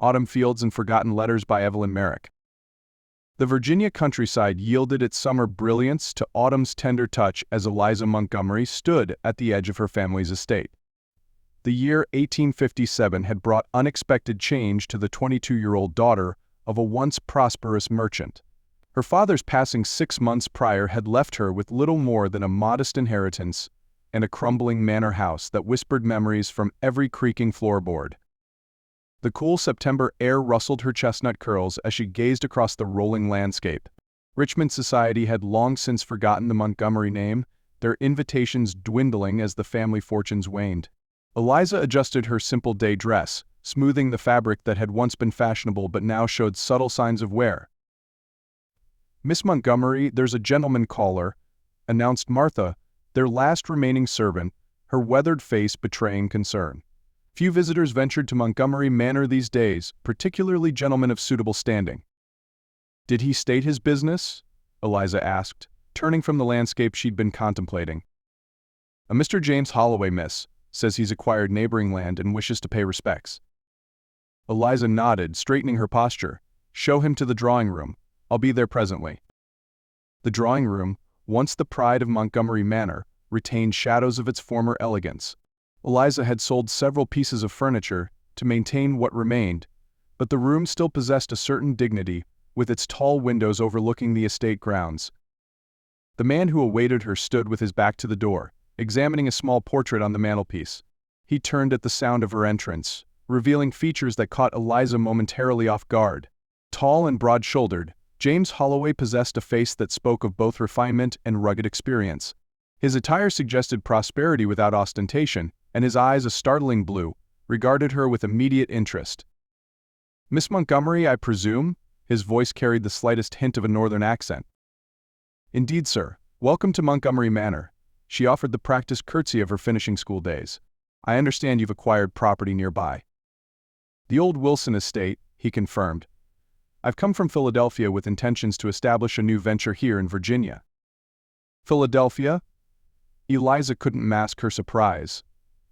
Autumn Fields and Forgotten Letters by Evelyn Merrick. The Virginia countryside yielded its summer brilliance to autumn's tender touch as Eliza Montgomery stood at the edge of her family's estate. The year 1857 had brought unexpected change to the 22-year-old daughter of a once prosperous merchant. Her father's passing 6 months prior had left her with little more than a modest inheritance and a crumbling manor house that whispered memories from every creaking floorboard. The cool September air rustled her chestnut curls as she gazed across the rolling landscape. Richmond society had long since forgotten the Montgomery name, their invitations dwindling as the family fortunes waned. Eliza adjusted her simple day dress, smoothing the fabric that had once been fashionable but now showed subtle signs of wear. "Miss Montgomery, there's a gentleman caller," announced Martha, their last remaining servant, her weathered face betraying concern. Few visitors ventured to Montgomery Manor these days, particularly gentlemen of suitable standing. "Did he state his business?" Eliza asked, turning from the landscape she'd been contemplating. "A Mr. James Holloway, miss, says he's acquired neighboring land and wishes to pay respects." Eliza nodded, straightening her posture. "Show him to the drawing room. I'll be there presently." The drawing room, once the pride of Montgomery Manor, retained shadows of its former elegance. Eliza had sold several pieces of furniture to maintain what remained, but the room still possessed a certain dignity, with its tall windows overlooking the estate grounds. The man who awaited her stood with his back to the door, examining a small portrait on the mantelpiece. He turned at the sound of her entrance, revealing features that caught Eliza momentarily off guard. Tall and broad-shouldered, James Holloway possessed a face that spoke of both refinement and rugged experience. His attire suggested prosperity without ostentation, and his eyes, a startling blue, regarded her with immediate interest. "Miss Montgomery, I presume?" His voice carried the slightest hint of a northern accent. "Indeed, sir. Welcome to Montgomery Manor." She offered the practiced curtsy of her finishing school days. "I understand you've acquired property nearby." "The old Wilson estate," he confirmed. "I've come from Philadelphia with intentions to establish a new venture here in Virginia." "Philadelphia?" Eliza couldn't mask her surprise.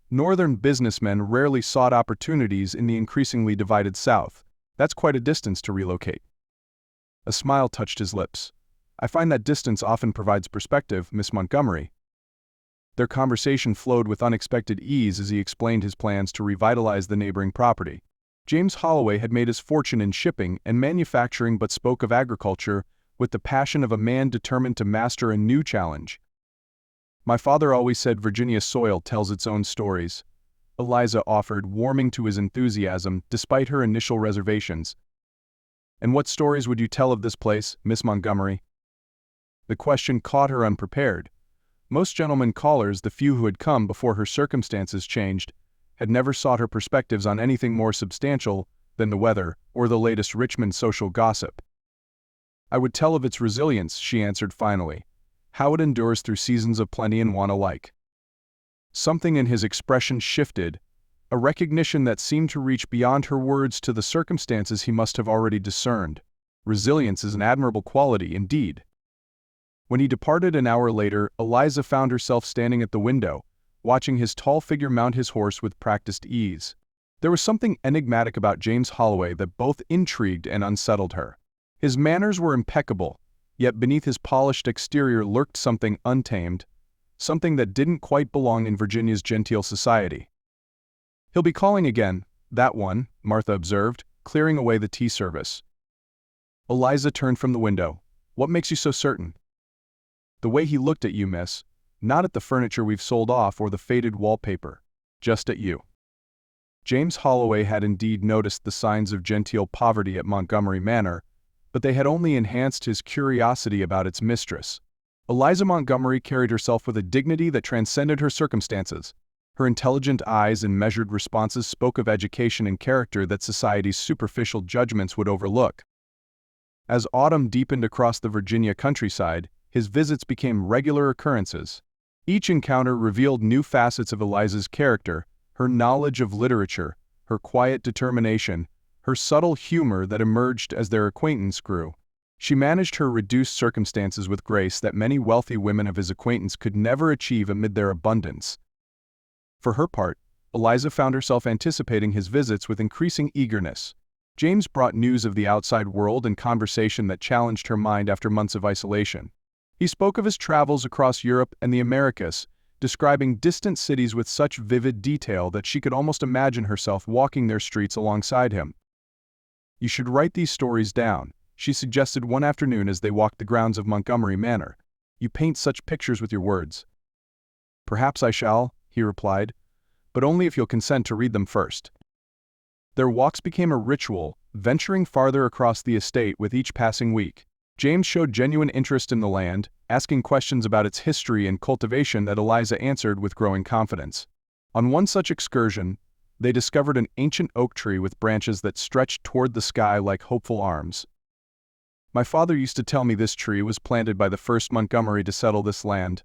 Northern businessmen rarely sought opportunities in the increasingly divided South. That's quite a distance to relocate. A smile touched his lips. "I find that distance often provides perspective, Miss Montgomery." Their conversation flowed with unexpected ease as he explained his plans to revitalize the neighboring property. James Holloway had made his fortune in shipping and manufacturing but spoke of agriculture with the passion of a man determined to master a new challenge. "My father always said Virginia's soil tells its own stories," Eliza offered, warming to his enthusiasm despite her initial reservations. "And what stories would you tell of this place, Miss Montgomery?" The question caught her unprepared. Most gentlemen callers, the few who had come before her circumstances changed, had never sought her perspectives on anything more substantial than the weather or the latest Richmond social gossip. "I would tell of its resilience," she answered finally. "How it endures through seasons of plenty and want alike." Something in his expression shifted, a recognition that seemed to reach beyond her words to the circumstances he must have already discerned. Resilience is an admirable quality, indeed. When he departed an hour later, Eliza found herself standing at the window, watching his tall figure mount his horse with practiced ease. There was something enigmatic about James Holloway that both intrigued and unsettled her. His manners were impeccable, yet beneath his polished exterior lurked something untamed, something that didn't quite belong in Virginia's genteel society. "He'll be calling again, that one," Martha observed, clearing away the tea service. Eliza turned from the window. "What makes you so certain?" "The way he looked at you, miss. Not at the furniture we've sold off or the faded wallpaper. Just at you." James Holloway had indeed noticed the signs of genteel poverty at Montgomery Manor, but they had only enhanced his curiosity about its mistress. Eliza Montgomery carried herself with a dignity that transcended her circumstances. Her intelligent eyes and measured responses spoke of education and character that society's superficial judgments would overlook. As autumn deepened across the Virginia countryside, his visits became regular occurrences. Each encounter revealed new facets of Eliza's character, her knowledge of literature, her quiet determination, her subtle humor that emerged as their acquaintance grew. She managed her reduced circumstances with grace that many wealthy women of his acquaintance could never achieve amid their abundance. For her part, Eliza found herself anticipating his visits with increasing eagerness. James brought news of the outside world and conversation that challenged her mind after months of isolation. He spoke of his travels across Europe and the Americas, describing distant cities with such vivid detail that she could almost imagine herself walking their streets alongside him. "You should write these stories down," she suggested one afternoon as they walked the grounds of Montgomery Manor. "You paint such pictures with your words." "Perhaps I shall," he replied, "but only if you'll consent to read them first." Their walks became a ritual, venturing farther across the estate with each passing week. James showed genuine interest in the land, asking questions about its history and cultivation that Eliza answered with growing confidence. On one such excursion, they discovered an ancient oak tree with branches that stretched toward the sky like hopeful arms. "My father used to tell me this tree was planted by the first Montgomery to settle this land,"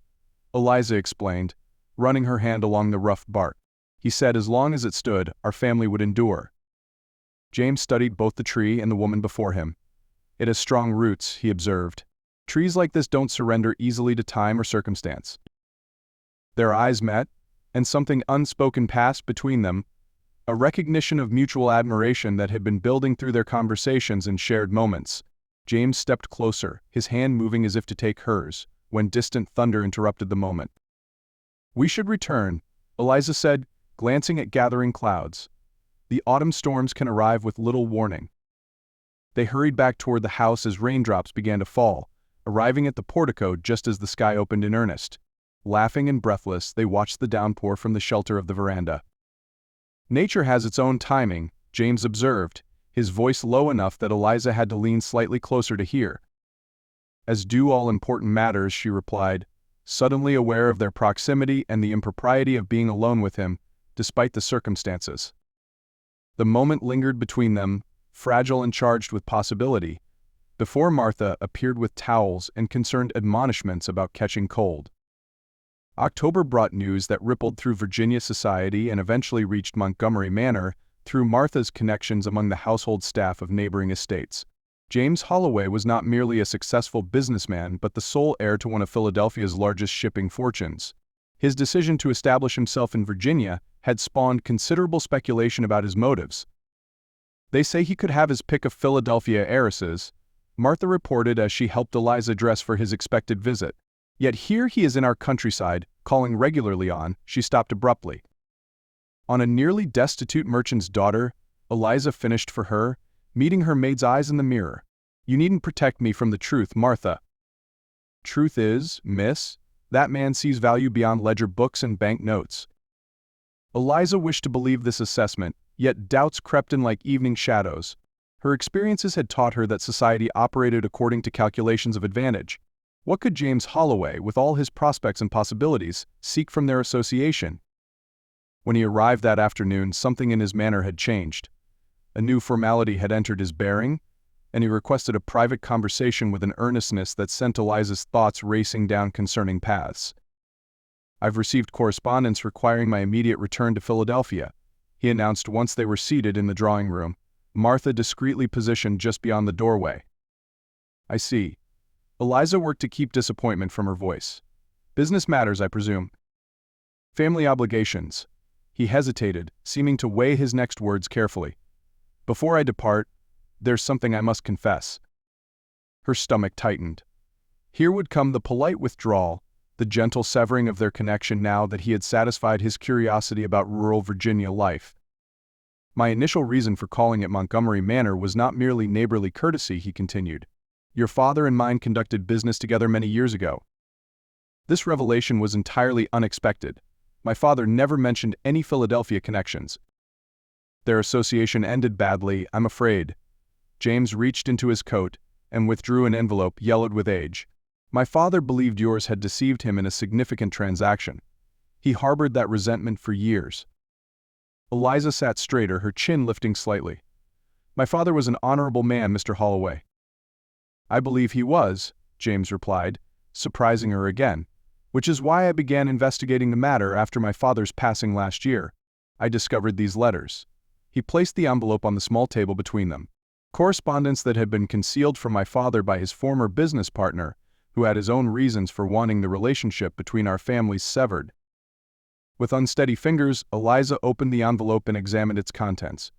Eliza explained, running her hand along the rough bark. "He said as long as it stood, our family would endure." James studied both the tree and the woman before him. "It has strong roots," he observed. "Trees like this don't surrender easily to time or circumstance." Their eyes met, and something unspoken passed between them, a recognition of mutual admiration that had been building through their conversations and shared moments. James stepped closer, his hand moving as if to take hers, when distant thunder interrupted the moment. "We should return," Eliza said, glancing at gathering clouds. "The autumn storms can arrive with little warning." They hurried back toward the house as raindrops began to fall, arriving at the portico just as the sky opened in earnest. Laughing and breathless, they watched the downpour from the shelter of the veranda. "Nature has its own timing," James observed, his voice low enough that Eliza had to lean slightly closer to hear. "As do all important matters," she replied, suddenly aware of their proximity and the impropriety of being alone with him, despite the circumstances. The moment lingered between them, fragile and charged with possibility, before Martha appeared with towels and concerned admonishments about catching cold. October brought news that rippled through Virginia society and eventually reached Montgomery Manor through Martha's connections among the household staff of neighboring estates. James Holloway was not merely a successful businessman but the sole heir to one of Philadelphia's largest shipping fortunes. His decision to establish himself in Virginia had spawned considerable speculation about his motives. "They say he could have his pick of Philadelphia heiresses," Martha reported as she helped Eliza dress for his expected visit. "Yet here he is in our countryside, calling regularly on," she stopped abruptly. "On a nearly destitute merchant's daughter," Eliza finished for her, meeting her maid's eyes in the mirror. "You needn't protect me from the truth, Martha." "Truth is, miss, that man sees value beyond ledger books and bank notes." Eliza wished to believe this assessment, yet doubts crept in like evening shadows. Her experiences had taught her that society operated according to calculations of advantage. What could James Holloway, with all his prospects and possibilities, seek from their association? When he arrived that afternoon, something in his manner had changed. A new formality had entered his bearing, and he requested a private conversation with an earnestness that sent Eliza's thoughts racing down concerning paths. "I've received correspondence requiring my immediate return to Philadelphia," he announced once they were seated in the drawing room, Martha discreetly positioned just beyond the doorway. "I see." Eliza worked to keep disappointment from her voice. "Business matters, I presume." "Family obligations." He hesitated, seeming to weigh his next words carefully. "Before I depart, there's something I must confess." Her stomach tightened. Here would come the polite withdrawal, the gentle severing of their connection now that he had satisfied his curiosity about rural Virginia life. "My initial reason for calling at Montgomery Manor was not merely neighborly courtesy," he continued. "Your father and mine conducted business together many years ago." This revelation was entirely unexpected. My father never mentioned any Philadelphia connections. "Their association ended badly, I'm afraid." James reached into his coat and withdrew an envelope yellowed with age. "My father believed yours had deceived him in a significant transaction. He harbored that resentment for years." Eliza sat straighter, her chin lifting slightly. "My father was an honorable man, Mr. Holloway." "I believe he was," James replied, surprising her again, "which is why I began investigating the matter after my father's passing last year. I discovered these letters." He placed the envelope on the small table between them. "Correspondence that had been concealed from my father by his former business partner, who had his own reasons for wanting the relationship between our families severed." With unsteady fingers, Eliza opened the envelope and examined its contents.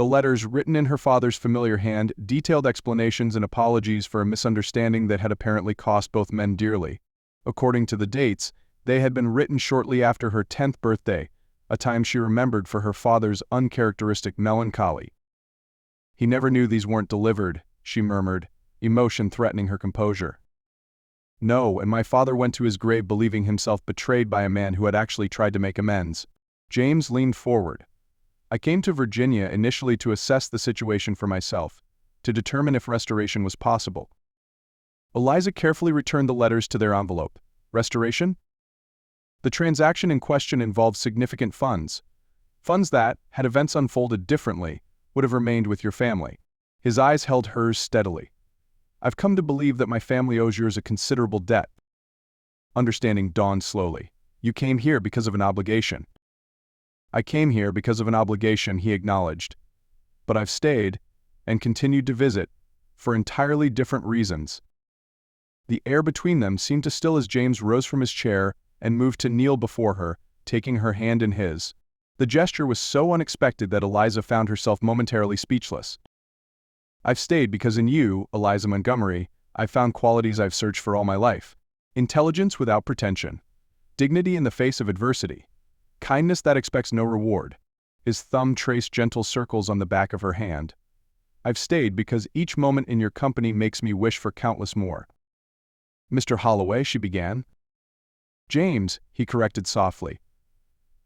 The letters, written in her father's familiar hand, detailed explanations and apologies for a misunderstanding that had apparently cost both men dearly. According to the dates, they had been written shortly after her 10th birthday, a time she remembered for her father's uncharacteristic melancholy. "He never knew these weren't delivered," she murmured, emotion threatening her composure. "No, and my father went to his grave believing himself betrayed by a man who had actually tried to make amends." James leaned forward. "I came to Virginia initially to assess the situation for myself, to determine if restoration was possible." Eliza carefully returned the letters to their envelope. "Restoration?" "The transaction in question involved significant funds. Funds that, had events unfolded differently, would have remained with your family." His eyes held hers steadily. "I've come to believe that my family owes yours a considerable debt." Understanding dawned slowly. "You came here because of an obligation." "I came here because of an obligation," he acknowledged. "But I've stayed, and continued to visit, for entirely different reasons." The air between them seemed to still as James rose from his chair and moved to kneel before her, taking her hand in his. The gesture was so unexpected that Eliza found herself momentarily speechless. "I've stayed because in you, Eliza Montgomery, I've found qualities I've searched for all my life. Intelligence without pretension. Dignity in the face of adversity. Kindness that expects no reward." His thumb traced gentle circles on the back of her hand. "I've stayed because each moment in your company makes me wish for countless more." "Mr. Holloway," she began. "James," he corrected softly.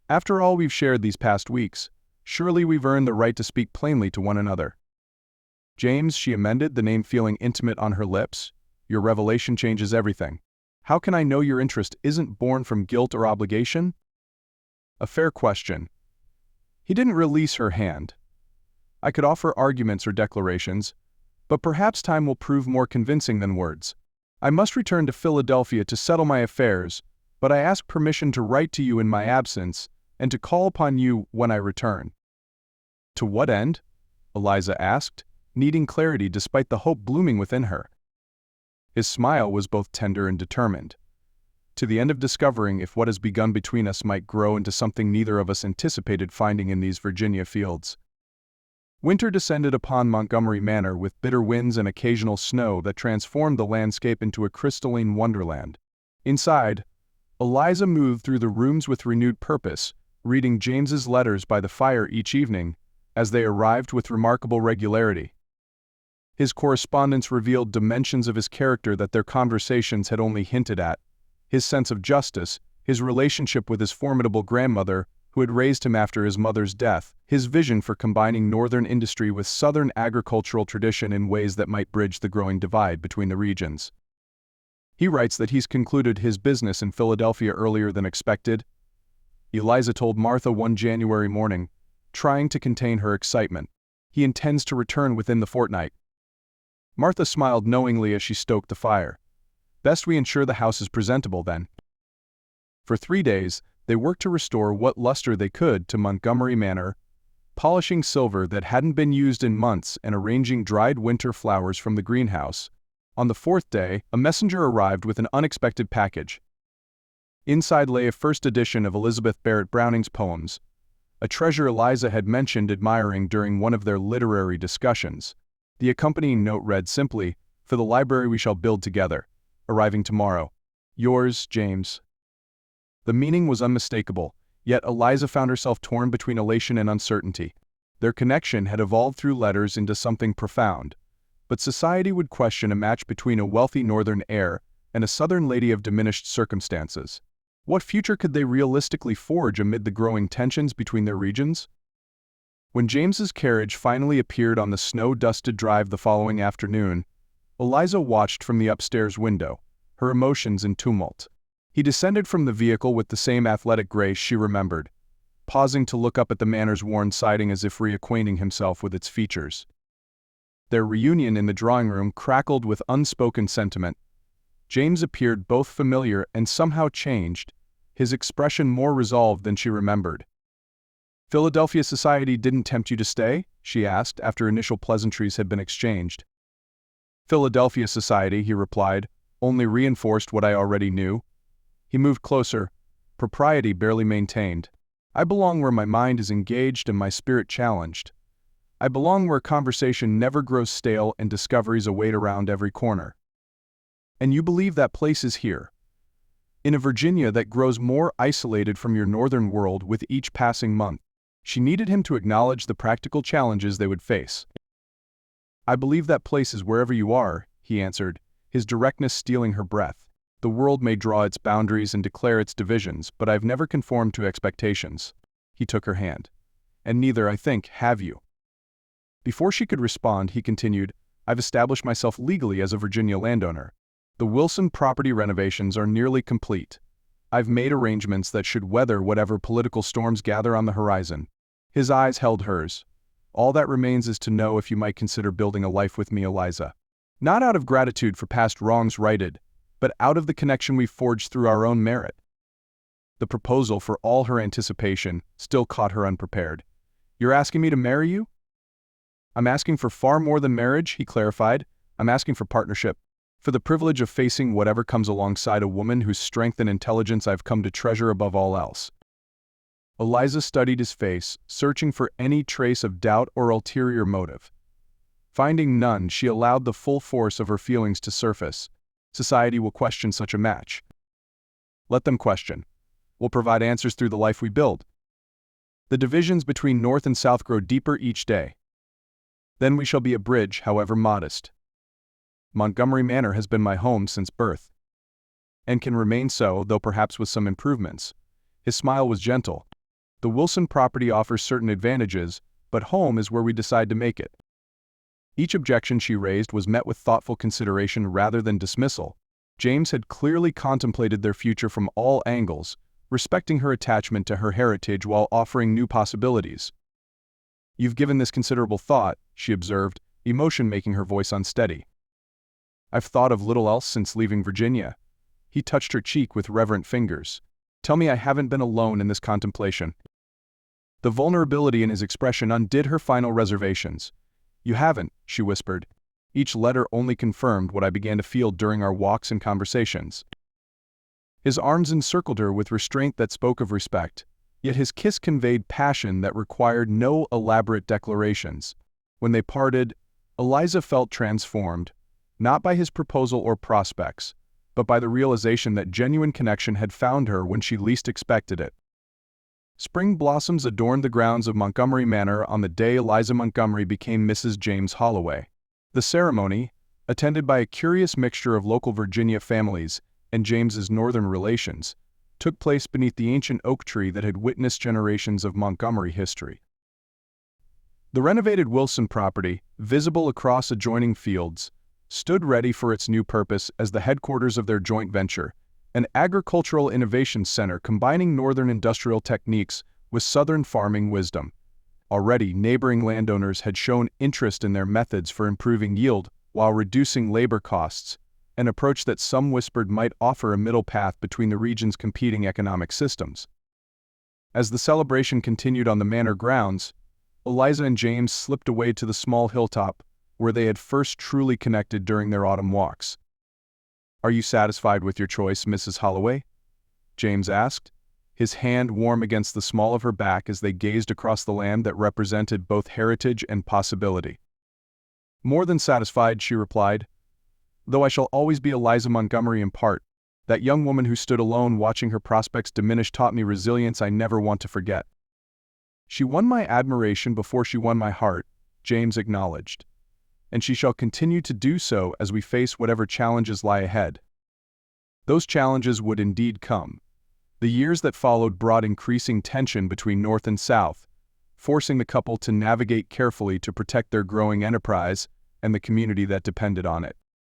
"After all we've shared these past weeks, surely we've earned the right to speak plainly to one another." "James," she amended, the name feeling intimate on her lips, "your revelation changes everything. How can I know your interest isn't born from guilt or obligation?" "A fair question." He didn't release her hand. "I could offer arguments or declarations, but perhaps time will prove more convincing than words. I must return to Philadelphia to settle my affairs, but I ask permission to write to you in my absence and to call upon you when I return." "To what end?" Eliza asked, needing clarity despite the hope blooming within her. His smile was both tender and determined. "To the end of discovering if what has begun between us might grow into something neither of us anticipated finding in these Virginia fields." Winter descended upon Montgomery Manor with bitter winds and occasional snow that transformed the landscape into a crystalline wonderland. Inside, Eliza moved through the rooms with renewed purpose, reading James's letters by the fire each evening, as they arrived with remarkable regularity. His correspondence revealed dimensions of his character that their conversations had only hinted at: his sense of justice, his relationship with his formidable grandmother, who had raised him after his mother's death, his vision for combining northern industry with southern agricultural tradition in ways that might bridge the growing divide between the regions. "He writes that he's concluded his business in Philadelphia earlier than expected," Eliza told Martha one January morning, trying to contain her excitement. "He intends to return within the fortnight." Martha smiled knowingly as she stoked the fire. "Best we ensure the house is presentable, then." For 3 days, they worked to restore what luster they could to Montgomery Manor, polishing silver that hadn't been used in months and arranging dried winter flowers from the greenhouse. On the 4th day, a messenger arrived with an unexpected package. Inside lay a first edition of Elizabeth Barrett Browning's poems, a treasure Eliza had mentioned admiring during one of their literary discussions. The accompanying note read simply, "For the library we shall build together. Arriving tomorrow. Yours, James." The meaning was unmistakable, yet Eliza found herself torn between elation and uncertainty. Their connection had evolved through letters into something profound, but society would question a match between a wealthy northern heir and a southern lady of diminished circumstances. What future could they realistically forge amid the growing tensions between their regions? When James's carriage finally appeared on the snow-dusted drive the following afternoon, Eliza watched from the upstairs window, her emotions in tumult. He descended from the vehicle with the same athletic grace she remembered, pausing to look up at the manor's worn siding as if reacquainting himself with its features. Their reunion in the drawing-room crackled with unspoken sentiment. James appeared both familiar and somehow changed, his expression more resolved than she remembered. "Philadelphia society didn't tempt you to stay?" she asked after initial pleasantries had been exchanged. "Philadelphia society," he replied, "only reinforced what I already knew." He moved closer, propriety barely maintained. "I belong where my mind is engaged and my spirit challenged. I belong where conversation never grows stale and discoveries await around every corner. And you believe that place is here, in a Virginia that grows more isolated from your northern world with each passing month. She needed him to acknowledge the practical challenges they would face. I believe that place is wherever you are, he answered, his directness stealing her breath. The world may draw its boundaries and declare its divisions, but I've never conformed to expectations. He took her hand. And neither, I think, have you. Before she could respond, he continued, I've established myself legally as a Virginia landowner. The Wilson property renovations are nearly complete. I've made arrangements that should weather whatever political storms gather on the horizon. His eyes held hers. All that remains is to know if you might consider building a life with me, Eliza. Not out of gratitude for past wrongs righted, but out of the connection we've forged through our own merit. The proposal, for all her anticipation, still caught her unprepared. You're asking me to marry you? I'm asking for far more than marriage, he clarified. I'm asking for partnership, for the privilege of facing whatever comes alongside a woman whose strength and intelligence I've come to treasure above all else. Eliza studied his face, searching for any trace of doubt or ulterior motive. Finding none, she allowed the full force of her feelings to surface. Society will question such a match. Let them question. We'll provide answers through the life we build. The divisions between North and South grow deeper each day. Then we shall be a bridge, however modest. Montgomery Manor has been my home since birth, and can remain so, though perhaps with some improvements. His smile was gentle. The Wilson property offers certain advantages, but home is where we decide to make it. Each objection she raised was met with thoughtful consideration rather than dismissal. James had clearly contemplated their future from all angles, respecting her attachment to her heritage while offering new possibilities. You've given this considerable thought, she observed, emotion making her voice unsteady. I've thought of little else since leaving Virginia. He touched her cheek with reverent fingers. Tell me I haven't been alone in this contemplation. The vulnerability in his expression undid her final reservations. You haven't, she whispered. Each letter only confirmed what I began to feel during our walks and conversations. His arms encircled her with restraint that spoke of respect, yet his kiss conveyed passion that required no elaborate declarations. When they parted, Eliza felt transformed, not by his proposal or prospects, but by the realization that genuine connection had found her when she least expected it. Spring blossoms adorned the grounds of Montgomery Manor on the day Eliza Montgomery became Mrs. James Holloway. The ceremony, attended by a curious mixture of local Virginia families and James's northern relations, took place beneath the ancient oak tree that had witnessed generations of Montgomery history. The renovated Wilson property, visible across adjoining fields, stood ready for its new purpose as the headquarters of their joint venture, an agricultural innovation center combining northern industrial techniques with southern farming wisdom. Already, neighboring landowners had shown interest in their methods for improving yield while reducing labor costs, an approach that some whispered might offer a middle path between the region's competing economic systems. As the celebration continued on the manor grounds, Eliza and James slipped away to the small hilltop where they had first truly connected during their autumn walks. Are you satisfied with your choice, Mrs. Holloway? James asked, his hand warm against the small of her back as they gazed across the land that represented both heritage and possibility. More than satisfied, she replied, though I shall always be Eliza Montgomery in part. That young woman who stood alone watching her prospects diminish taught me resilience I never want to forget. She won my admiration before she won my heart, James acknowledged, and she shall continue to do so as we face whatever challenges lie ahead. Those challenges would indeed come. The years that followed brought increasing tension between North and South, forcing the couple to navigate carefully to protect their growing enterprise and the community that depended on it.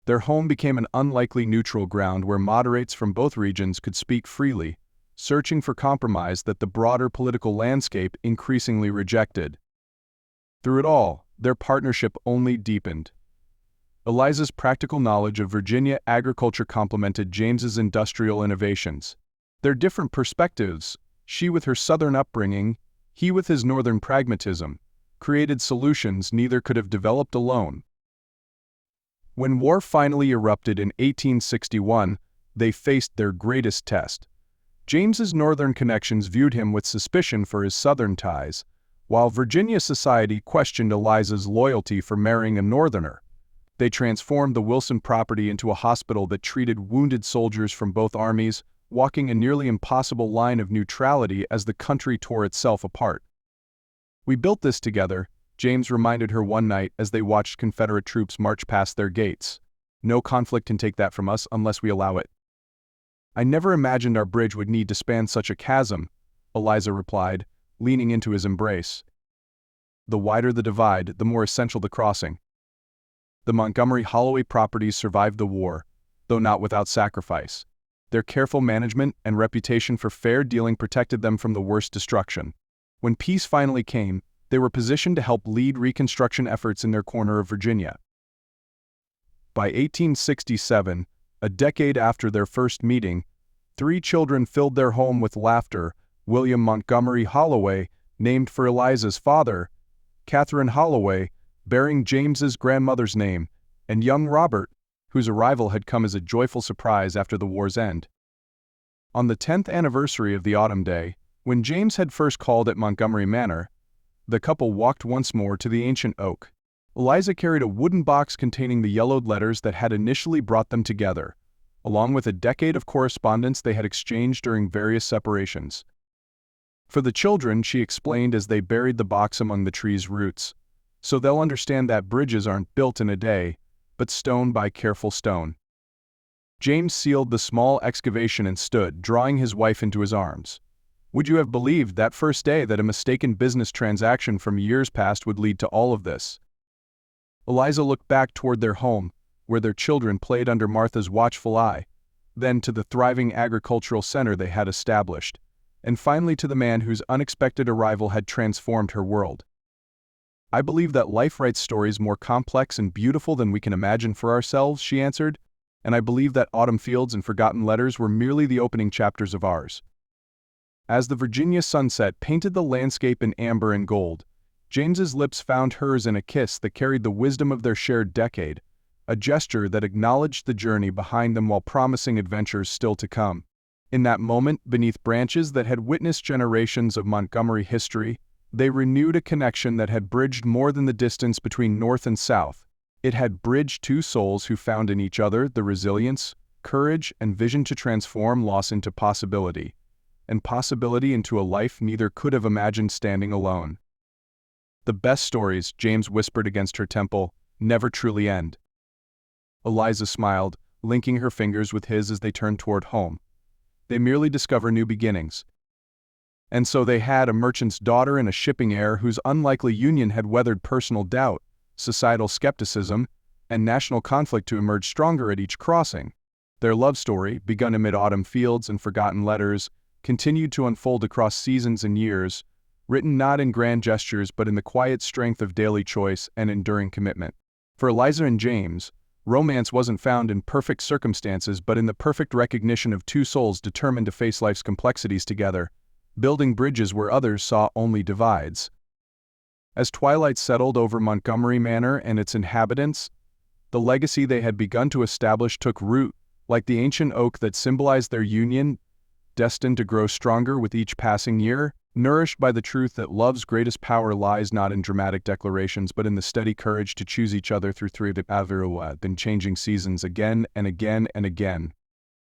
Their home became an unlikely neutral ground where moderates from both regions could speak freely, searching for compromise that the broader political landscape increasingly rejected. Through it all, their partnership only deepened. Eliza's practical knowledge of Virginia agriculture complemented James's industrial innovations. Their different perspectives, she with her southern upbringing, he with his northern pragmatism, created solutions neither could have developed alone. When war finally erupted in 1861, they faced their greatest test. James's northern connections viewed him with suspicion for his southern ties, While Virginia society questioned Eliza's loyalty for marrying a Northerner, they transformed the Wilson property into a hospital that treated wounded soldiers from both armies, walking a nearly impossible line of neutrality as the country tore itself apart. "We built this together," James reminded her one night as they watched Confederate troops march past their gates. "No conflict can take that from us unless we allow it." "I never imagined our bridge would need to span such a chasm," Eliza replied, leaning into his embrace. "The wider the divide, the more essential the crossing." The Montgomery Holloway properties survived the war, though not without sacrifice. Their careful management and reputation for fair dealing protected them from the worst destruction. When peace finally came, they were positioned to help lead reconstruction efforts in their corner of Virginia. By 1867, a decade after their first meeting, 3 children filled their home with laughter: William Montgomery Holloway, named for Eliza's father; Catherine Holloway, bearing James's grandmother's name; and young Robert, whose arrival had come as a joyful surprise after the war's end. On the 10th anniversary of the autumn day, when James had first called at Montgomery Manor, the couple walked once more to the ancient oak. Eliza carried a wooden box containing the yellowed letters that had initially brought them together, along with a decade of correspondence they had exchanged during various separations. "For the children," she explained as they buried the box among the tree's roots, "so they'll understand that bridges aren't built in a day, but stone by careful stone." James sealed the small excavation and stood, drawing his wife into his arms. "Would you have believed that first day that a mistaken business transaction from years past would lead to all of this?" Eliza looked back toward their home, where their children played under Martha's watchful eye, then to the thriving agricultural center they had established, and finally to the man whose unexpected arrival had transformed her world. "I believe that life writes stories more complex and beautiful than we can imagine for ourselves," she answered, "and I believe that Autumn Fields and Forgotten Letters were merely the opening chapters of ours." As the Virginia sunset painted the landscape in amber and gold, James's lips found hers in a kiss that carried the wisdom of their shared decade, a gesture that acknowledged the journey behind them while promising adventures still to come. In that moment, beneath branches that had witnessed generations of Montgomery history, they renewed a connection that had bridged more than the distance between North and South. It had bridged 2 souls who found in each other the resilience, courage, and vision to transform loss into possibility, and possibility into a life neither could have imagined standing alone. "The best stories," James whispered against her temple, "never truly end." Eliza smiled, linking her fingers with his as they turned toward home. "They merely discover new beginnings." And so they had a merchant's daughter and a shipping heir whose unlikely union had weathered personal doubt, societal skepticism, and national conflict to emerge stronger at each crossing. Their love story, begun amid autumn fields and forgotten letters, continued to unfold across seasons and years, written not in grand gestures but in the quiet strength of daily choice and enduring commitment. For Eliza and James, romance wasn't found in perfect circumstances but in the perfect recognition of 2 souls determined to face life's complexities together, building bridges where others saw only divides. As twilight settled over Montgomery Manor and its inhabitants, the legacy they had begun to establish took root, like the ancient oak that symbolized their union, destined to grow stronger with each passing year, nourished by the truth that love's greatest power lies not in dramatic declarations but in the steady courage to choose each other through the changing seasons again and again and again.